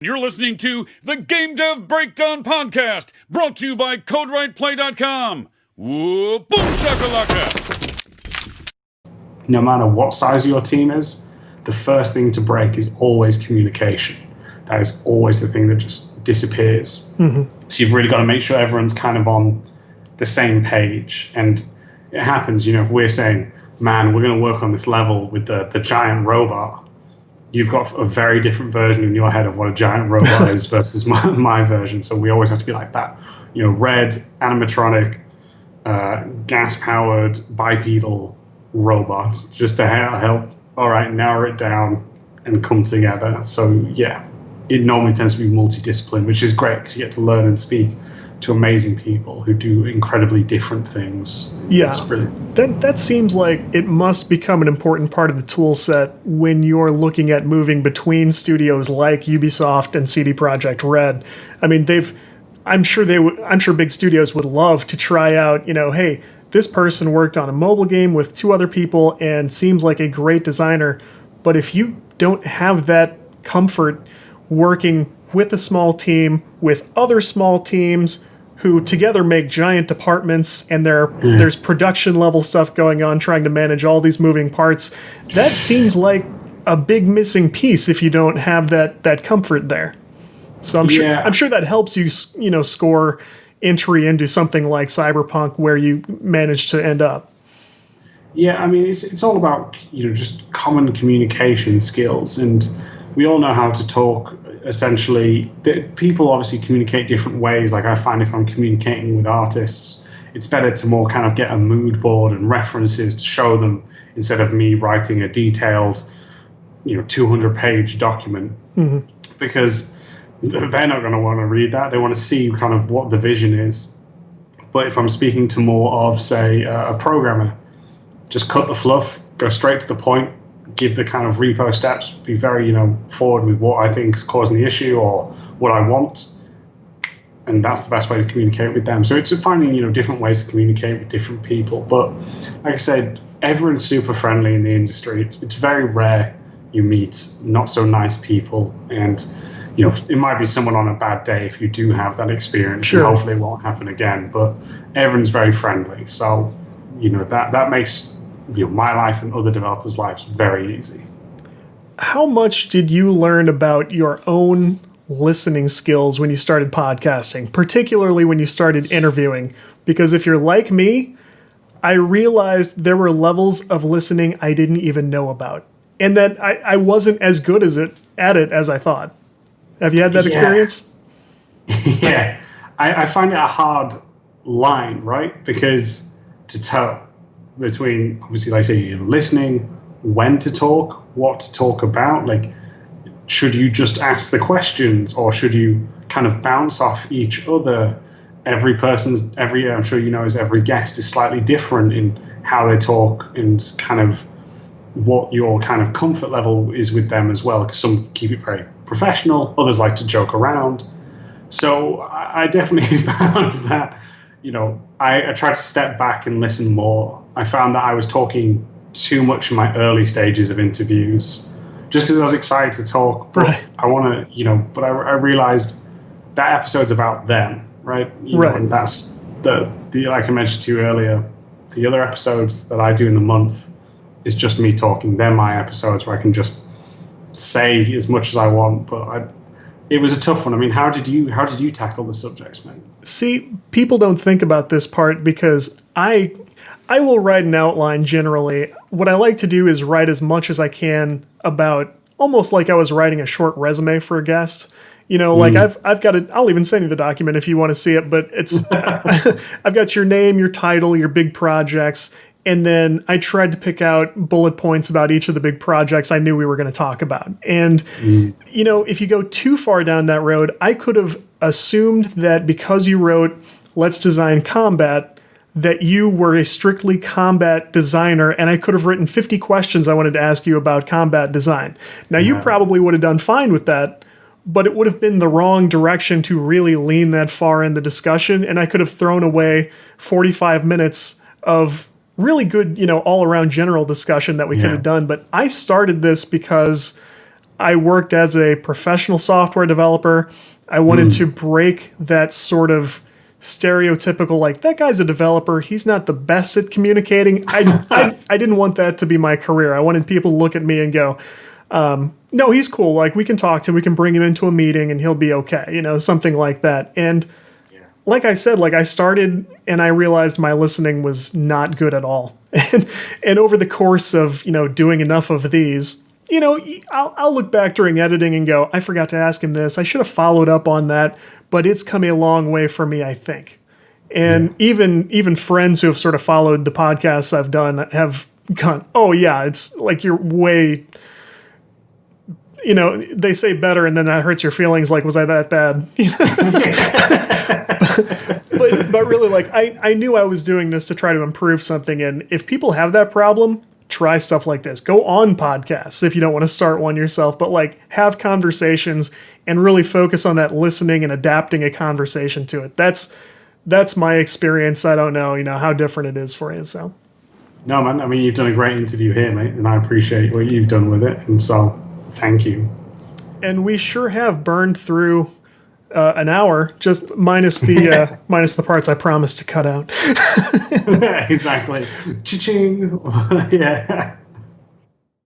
You're listening to the Game Dev Breakdown Podcast, brought to you by CodeWritePlay.com. Whoa, boom shakalaka! No matter what size your team is, the first thing to break is always communication. That is always the thing that just disappears. Mm-hmm. So you've really got to make sure everyone's kind of on the same page. And it happens, if we're saying, man, we're going to work on this level with the giant robot, you've got a very different version in your head of what a giant robot is versus my version. So we always have to be like that. Red, animatronic, gas-powered, bipedal robot, just to help, all right, narrow it down and come together. So, yeah, it normally tends to be multidiscipline, which is great because you get to learn and speak to amazing people who do incredibly different things. Yeah, it's brilliant. That seems like it must become an important part of the tool set when you're looking at moving between studios like Ubisoft and CD Projekt Red. I mean, I'm sure big studios would love to try out, hey, this person worked on a mobile game with two other people and seems like a great designer. But if you don't have that comfort working with a small team, with other small teams who together make giant departments, and there's production level stuff going on, trying to manage all these moving parts, that seems like a big missing piece if you don't have that comfort there. So I'm sure that helps you, score entry into something like Cyberpunk where you manage to end up. Yeah, I mean, it's all about, just common communication skills, and we all know how to talk. Essentially, people obviously communicate different ways. Like I find if I'm communicating with artists, it's better to more kind of get a mood board and references to show them instead of me writing a detailed, 200-page document, because they're not going to want to read that. They want to see kind of what the vision is. But if I'm speaking to more of, say, a programmer, just cut the fluff, go straight to the point, give the kind of repo steps, be very, forward with what I think is causing the issue or what I want. And that's the best way to communicate with them. So it's finding, different ways to communicate with different people. But like I said, everyone's super friendly in the industry. It's very rare you meet not so nice people. And, it might be someone on a bad day if you do have that experience. Sure. And hopefully it won't happen again. But everyone's very friendly. So, that makes my life and other developers' lives very easy. How much did you learn about your own listening skills when you started podcasting, particularly when you started interviewing? Because if you're like me, I realized there were levels of listening I didn't even know about, and that I wasn't as good at it as I thought. Have you had that experience? Yeah, I find it a hard line, right? Because to tell between, obviously, like I say, listening, when to talk, what to talk about. Like, should you just ask the questions, or should you kind of bounce off each other? I'm sure every guest is slightly different in how they talk and kind of what your kind of comfort level is with them as well. Because some keep it very professional, others like to joke around. So I definitely found that, I tried to step back and listen more. I found that I was talking too much in my early stages of interviews, just because I was excited to talk. But right. I want to, but I realized that episode's about them, right? Right. And that's the like I mentioned to you earlier, the other episodes that I do in the month is just me talking. They're my episodes where I can just say as much as I want. But it was a tough one. I mean, how did you tackle the subjects, man? See, people don't think about this part because I will write an outline generally. What I like to do is write as much as I can about, almost like I was writing a short resume for a guest. Like I've got it. I'll even send you the document if you want to see it, but it's, I've got your name, your title, your big projects. And then I tried to pick out bullet points about each of the big projects I knew we were going to talk about. And, if you go too far down that road, I could have assumed that because you wrote, let's design combat, that you were a strictly combat designer, and I could have written 50 questions I wanted to ask you about combat design. Now, you probably would have done fine with that, but it would have been the wrong direction to really lean that far in the discussion, and I could have thrown away 45 minutes of really good, all-around general discussion that we could have done. But I started this because I worked as a professional software developer. I wanted to break that sort of stereotypical, like, that guy's a developer, he's not the best at communicating. I didn't want that to be my career. I wanted people to look at me and go, no, he's cool. Like, we can talk to him, we can bring him into a meeting and he'll be okay, you know, something like that. And like I said, like, I started and I realized my listening was not good at all. And over the course of, you know, doing enough of these, you know, I'll look back during editing and go, I forgot to ask him this. I should have followed up on that, but it's come a long way for me, I think. And even friends who have sort of followed the podcasts I've done have gone, oh yeah, it's like you're way, you know, they say better and then that hurts your feelings. Like, was I that bad? but really, like, I knew I was doing this to try to improve something. And if people have that problem, try stuff like this. Go on podcasts if you don't want to start one yourself, but like, have conversations and really focus on that listening and adapting a conversation to it. That's my experience. I don't know, you know, how different it is for you. So. No, man. I mean, you've done a great interview here, mate, and I appreciate what you've done with it. And so, thank you. And we sure have burned through an hour, just minus the parts I promised to cut out. Exactly. Cha-ching. Yeah.